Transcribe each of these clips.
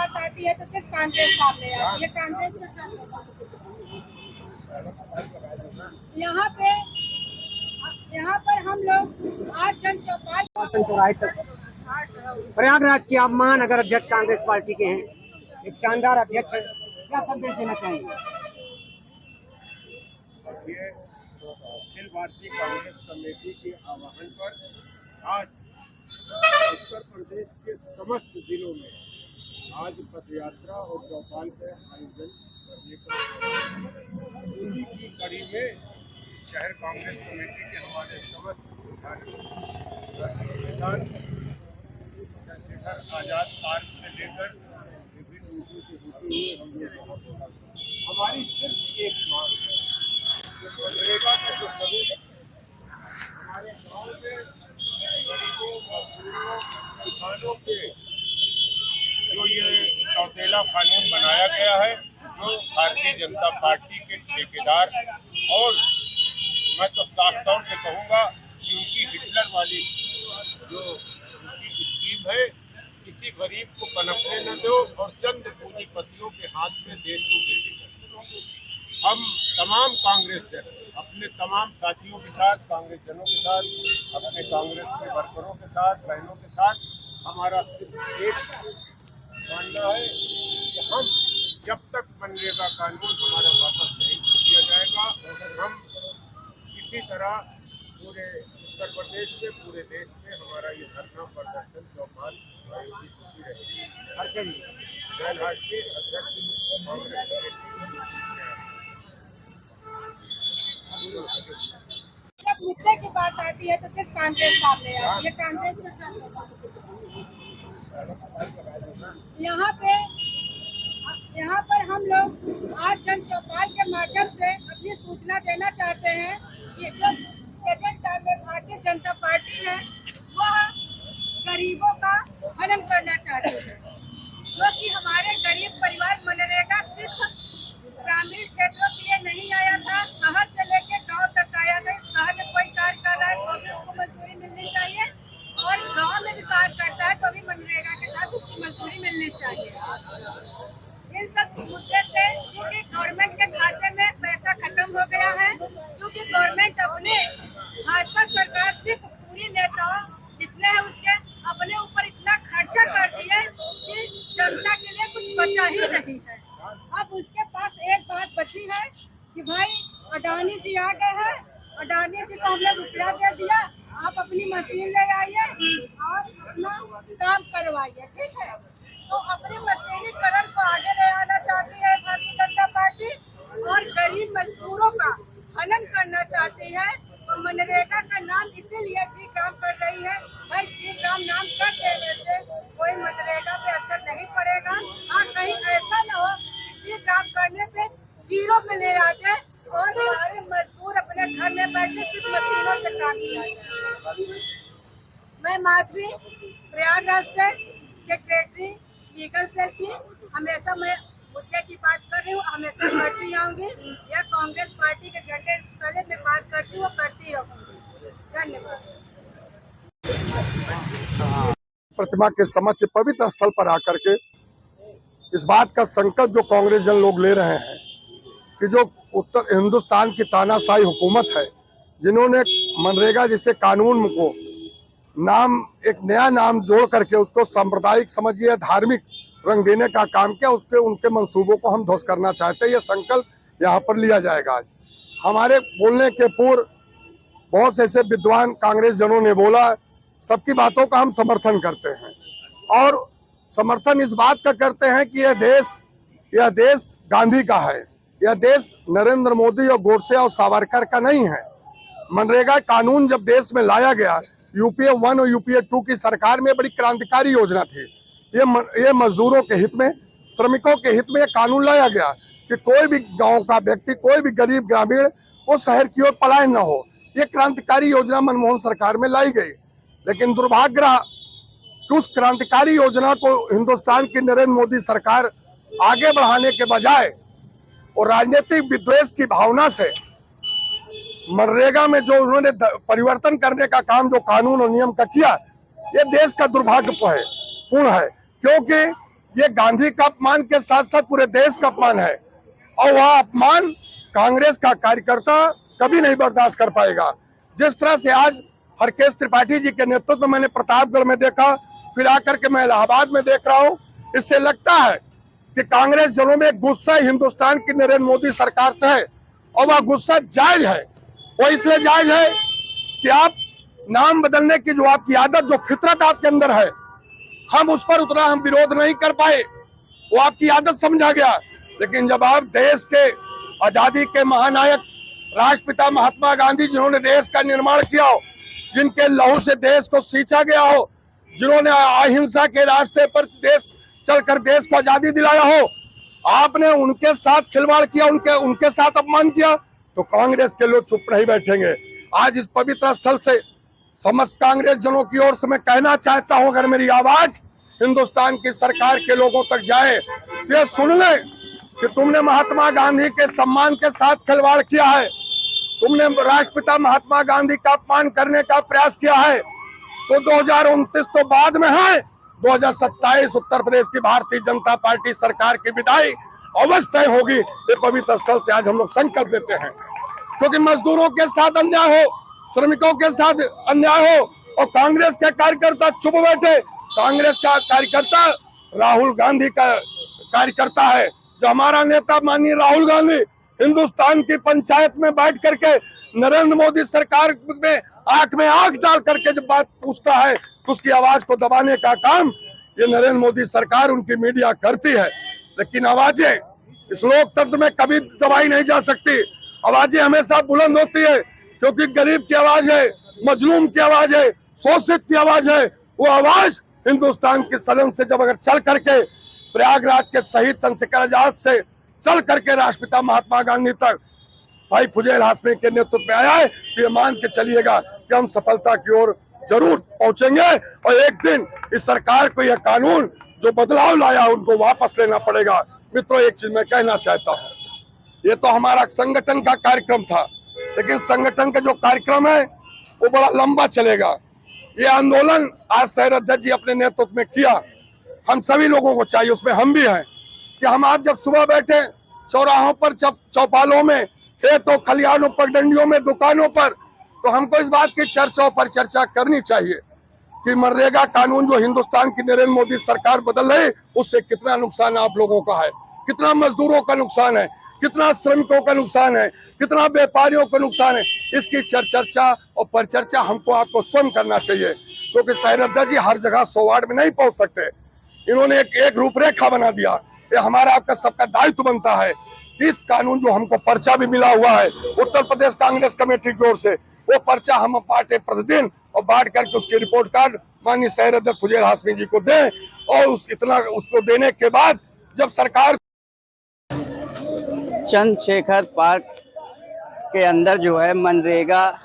बात आती है तो सिर्फ कांग्रेस सामने आती है। कांग्रेस का यहाँ पर हम लोग आज जन चौराहे तक प्रयागराज की आमान अगर अध्यक्ष कांग्रेस पार्टी के हैं, एक शानदार अध्यक्ष है, क्या संदेश देना चाहेंगे? अखिल भारतीय कांग्रेस कमेटी के आह्वान पर आज उत्तर प्रदेश के समस्त जिलों में आज पद यात्रा और चौपाल का आयोजन करने का इसी की कड़ी में शहर कांग्रेस कमेटी के हमारे समस्त किसान चंद्रशेखर आजाद पार्क से लेकर विभिन्न नीतियों के होते हुए हम लोग हमारी सिर्फ एक मांग है, मनरेगा के जो सबूत हमारे गांव में गरीबों मजदूरों किसानों के जो ये सौतेला कानून बनाया गया है, जो भारतीय जनता पार्टी के ठेकेदार और मैं तो साफ तौर पे कहूँगा कि उनकी हिटलर वाली जो उनकी स्कीम है, किसी गरीब को पनपने न दो और चंद पूंजीपतियों के हाथ में देश को दे दो। हम तमाम कांग्रेस जन अपने तमाम साथियों के साथ, कांग्रेस जनों के साथ, अपने कांग्रेस के वर्करों के साथ, बहनों के साथ हमारा सिर्फ एक मानना है कि हम जब तक मनरेगा कानून हमारा वापस नहीं किया जाएगा, हम इसी तरह पूरे उत्तर प्रदेश में, पूरे देश में हमारा ये धरना प्रदर्शन चौपाल आयोजित होती रहेगी। जैन हाशमी अध्यक्ष कांग्रेस जब मुद्दे की बात आती है तो सिर्फ कांग्रेस सामने आती है। कांग्रेस का यहाँ पर हम लोग आज जन चौपाल के माध्यम से अपनी सूचना देना चाहते हैं कि जो प्रेजेंट टाइम में भारतीय जनता पार्टी है वह गरीबों का हनन करना चाहती है, जो कि हमारे गरीब परिवार मनरेगा सिर्फ ग्रामीण क्षेत्रों के लिए नहीं आया था, शहर से लेकर गांव तक आया था। शहर में कोई कार्य कर रहा है तो भी उसको मजदूरी मिलनी चाहिए, और गांव में भी कार्य करता है तो भी मनरेगा के साथ उसकी मजदूरी मिलनी चाहिए। इन सब मुद्दे से क्योंकि गवर्नमेंट के खाते में पैसा खत्म हो गया है, क्योंकि गवर्नमेंट अपने भाजपा सरकार सिर्फ पूरी नेताओं जितने हैं उसके अपने ऊपर इतना खर्चा करती है कि जनता के लिए कुछ बचा ही नहीं है। अब उसके पास एक बात बची है कि भाई अडानी जी आ गए हैं, अडानी जी को हमने रुपया दे दिया, आप अपनी मशीन ले आइए और अपना काम करवाइए, ठीक है। तो अपने मशीनीकरण को आगे ले आना चाहती है भारतीय जनता पार्टी और गरीब मजदूरों का हनन करना चाहती है। और मनरेगा का नाम इसीलिए जी काम कर रही है, भाई जी काम नाम कर देने से कोई मनरेगा पे असर नहीं पड़ेगा। हाँ, कहीं ऐसा न हो जी काम करने पे जीरो पे ले आते और सारे मजदूर अपने घर में बैठे सिर्फ मशीनों से काम किया। मैं माधवी प्रयागराज से सेक्रेटरी लीगल सेल की, हमेशा मैं मुद्दे की बात कर रही हूँ, हमेशा करती आऊंगी। यह कांग्रेस पार्टी के झंडे पहले मैं बात करती हूँ, करती रहूंगी। धन्यवाद। प्रतिमा के समक्ष पवित्र स्थल पर आकर के इस बात का संकल्प जो कांग्रेस जन लोग ले रहे हैं कि जो उत्तर हिंदुस्तान की तानाशाही हुकूमत है, जिन्होंने मनरेगा जैसे कानून को एक नया नाम जोड़ करके उसको सांप्रदायिक समझिए धार्मिक रंग देने का काम किया, उसके उनके मंसूबों को हम ध्वस्त करना चाहते हैं। यह संकल्प यहाँ पर लिया जाएगा। आज हमारे बोलने के पूर्व बहुत से ऐसे विद्वान कांग्रेस जनों ने बोला, सबकी बातों का हम समर्थन करते हैं और समर्थन इस बात का करते हैं कि यह देश गांधी का है, यह देश नरेंद्र मोदी और गोडसे और सावरकर का नहीं है। मनरेगा कानून जब देश में लाया गया, यूपीए 1 और यूपीए 2 की सरकार में बड़ी क्रांतिकारी योजना थी। ये मजदूरों के हित में, श्रमिकों के हित में कानून लाया गया कि कोई भी गांव का व्यक्ति, कोई भी गरीब ग्रामीण वो शहर की ओर पलायन न हो। ये क्रांतिकारी योजना मनमोहन सरकार में लाई गई, लेकिन दुर्भाग्य रहा कि उस क्रांतिकारी योजना को हिंदुस्तान की नरेंद्र मोदी सरकार आगे बढ़ाने के बजाय और राजनीतिक विद्वेष की भावना से मनरेगा में जो उन्होंने परिवर्तन करने का काम जो कानून और नियम का किया, ये देश का दुर्भाग्यपूर्ण है, क्योंकि ये गांधी का अपमान के साथ साथ पूरे देश का अपमान है, और वह अपमान कांग्रेस का कार्यकर्ता कभी नहीं बर्दाश्त कर पाएगा। जिस तरह से आज हरकेश त्रिपाठी जी के नेतृत्व में मैंने प्रतापगढ़ में देखा, फिर आकर के मैं इलाहाबाद में देख रहा हूँ, इससे लगता है कि कांग्रेस जनों में गुस्सा हिंदुस्तान की नरेंद्र मोदी सरकार से है, और वह गुस्सा जायज है। वो इसलिए जायज है कि आप नाम बदलने की जो आपकी आदत, जो फितरत आपके अंदर है, हम उस पर उतना हम विरोध नहीं कर पाए, वो आपकी आदत समझा गया। लेकिन जब आप देश के आजादी के महानायक राष्ट्रपिता महात्मा गांधी, जिन्होंने देश का निर्माण किया हो, जिनके लहू से देश को सींचा गया हो, जिन्होंने अहिंसा के रास्ते पर देश चलकर देश को आजादी दिलाया हो, आपने उनके साथ खिलवाड़ किया, उनके साथ अपमान किया, तो कांग्रेस के लोग चुप नहीं बैठेंगे। आज इस पवित्र स्थल से समस्त कांग्रेस जनों की ओर से मैं कहना चाहता हूं, अगर मेरी आवाज हिंदुस्तान की सरकार के लोगों तक जाए तो ये सुन ले कि तुमने महात्मा गांधी के सम्मान के साथ खिलवाड़ किया है, तुमने राष्ट्रपिता महात्मा गांधी का अपमान करने का प्रयास किया है, तो 2029 तो बाद में है, 2027 उत्तर प्रदेश की भारतीय जनता पार्टी सरकार की विदाई अवश्य तय होगी। ये पवित्र स्थल से आज हम लोग संकल्प लेते हैं, क्योंकि मजदूरों के साथ अन्याय हो, श्रमिकों के साथ अन्याय हो, और कांग्रेस के कार्यकर्ता चुप बैठे। कांग्रेस का कार्यकर्ता राहुल गांधी का कार्यकर्ता है, जो हमारा नेता माननीय राहुल गांधी हिंदुस्तान की पंचायत में बैठ करके नरेंद्र मोदी सरकार में आंख डाल करके जब बात पूछता है, तो उसकी आवाज को दबाने का काम ये नरेंद्र मोदी सरकार, उनकी मीडिया करती है। लेकिन आवाजें इस लोकतंत्र में कभी दबाई नहीं जा सकती। आवाजें हमेशा बुलंद होती है, क्योंकि गरीब की आवाज है, मजलूम की आवाज है, शोषित की आवाज है। वो आवाज हिंदुस्तान के सदन से जब अगर चल करके प्रयागराज के शहीद चंद्रशेखर आजाद से चल करके राष्ट्रपिता महात्मा गांधी तक भाई फुजेल हाशमी के नेतृत्व में आया है, तो ये मान के चलिएगा कि हम सफलता की ओर जरूर पहुंचेंगे, और एक दिन इस सरकार को यह कानून जो बदलाव लाया उनको वापस लेना पड़ेगा। मित्रों, एक चीज मैं कहना चाहता हूँ, ये तो हमारा संगठन का कार्यक्रम था, लेकिन संगठन का जो कार्यक्रम है वो बड़ा लंबा चलेगा। ये आंदोलन आज शहर अध्यक्ष जी अपने नेतृत्व में किया, हम सभी लोगों को चाहिए, उसमें हम भी हैं, कि हम आज जब सुबह बैठे चौराहों पर, चौपालों में, खेतों खलिहानों पर, डंडियों में, दुकानों पर, तो हमको इस बात की चर्चाओं पर चर्चा करनी चाहिए कि मनरेगा कानून जो हिंदुस्तान की नरेंद्र मोदी सरकार बदल रही, उससे कितना नुकसान आप लोगों का है, कितना मजदूरों का नुकसान है, कितना श्रमिकों का नुकसान है, कितना व्यापारियों का नुकसान है। इसकी चर्चा और परिचर्चा हमको आपको स्वयं करना चाहिए, क्योंकि शहर अध्यक्ष जी हर जगह 100 वार्ड में नहीं पहुंच सकते। इन्होंने एक रूपरेखा बना दिया। ये हमारा आपका सबका दायित्व बनता है कि इस कानून जो हमको पर्चा भी मिला हुआ है उत्तर प्रदेश कांग्रेस कमेटी की ओर से, वो पर्चा हम बांटे प्रतिदिन, और बांट करके उसकी रिपोर्ट कार्ड माननीय शहर अध्यक्ष फुजेल हाशमी जी को दें, और उसको देने के बाद जब सरकार चंद्रशेखर पार्क के अंदर जो है मनरेगा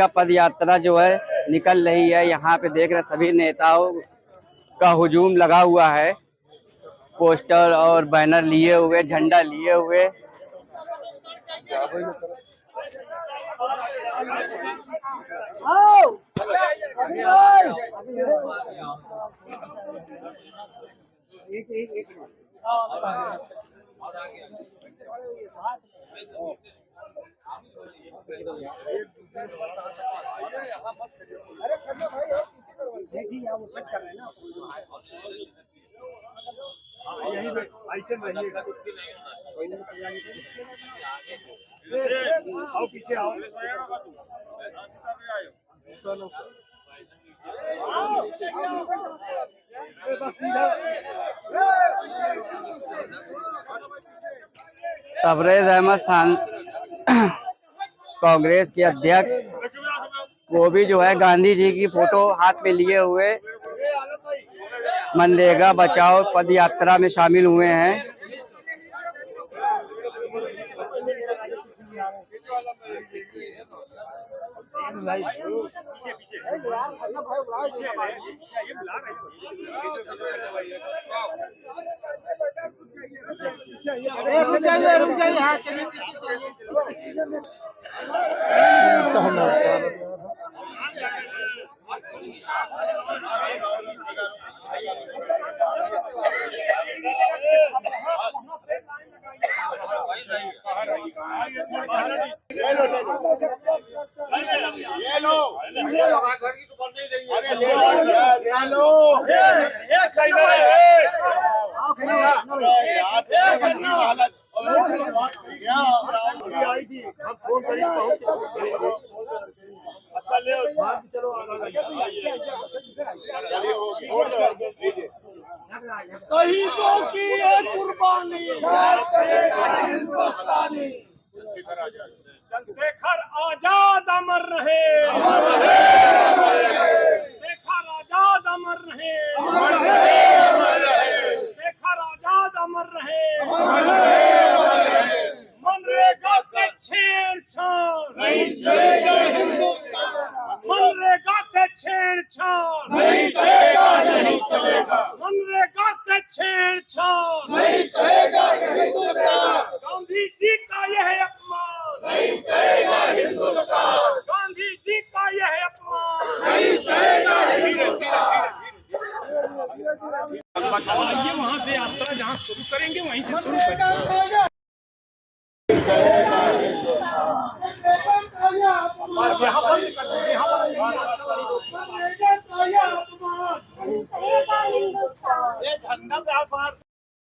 पद यात्रा जो है निकल रही है। यहाँ पे देख रहे सभी नेताओं का हुजूम लगा हुआ है, पोस्टर और बैनर लिए हुए, झंडा लिए हुए। यही ऐसे रहिएगा, आओ पीछे आओ, तबरेज अहमद खान कांग्रेस के अध्यक्ष, वो भी जो है गांधी जी की फोटो हाथ में लिए हुए मनरेगा बचाओ पद यात्रा में शामिल हुए हैं। शहीदों की ये कुर्बानी चंद्रशेखर आजाद अमर रहे, शेखर आजाद अमर रहे, शेखर आजाद अमर रहे। मनरेगा से छेड़छाड़ नहीं चलेगा, मनरेगा से छेड़छाड़ नहीं चलेगा, नहीं चलेगा, मनरेगा से छेड़छाड़ नहीं चलेगा, गांधी जी का यह अपमान नहीं सहेगा हिंदुस्तान, गांधी जी का यह अपमान नहीं सहेगा हिंदुस्तान। आइए वहाँ से यात्रा जहाँ शुरू करेंगे वहीं से शुरू करेंगे। यहाँ बंद कर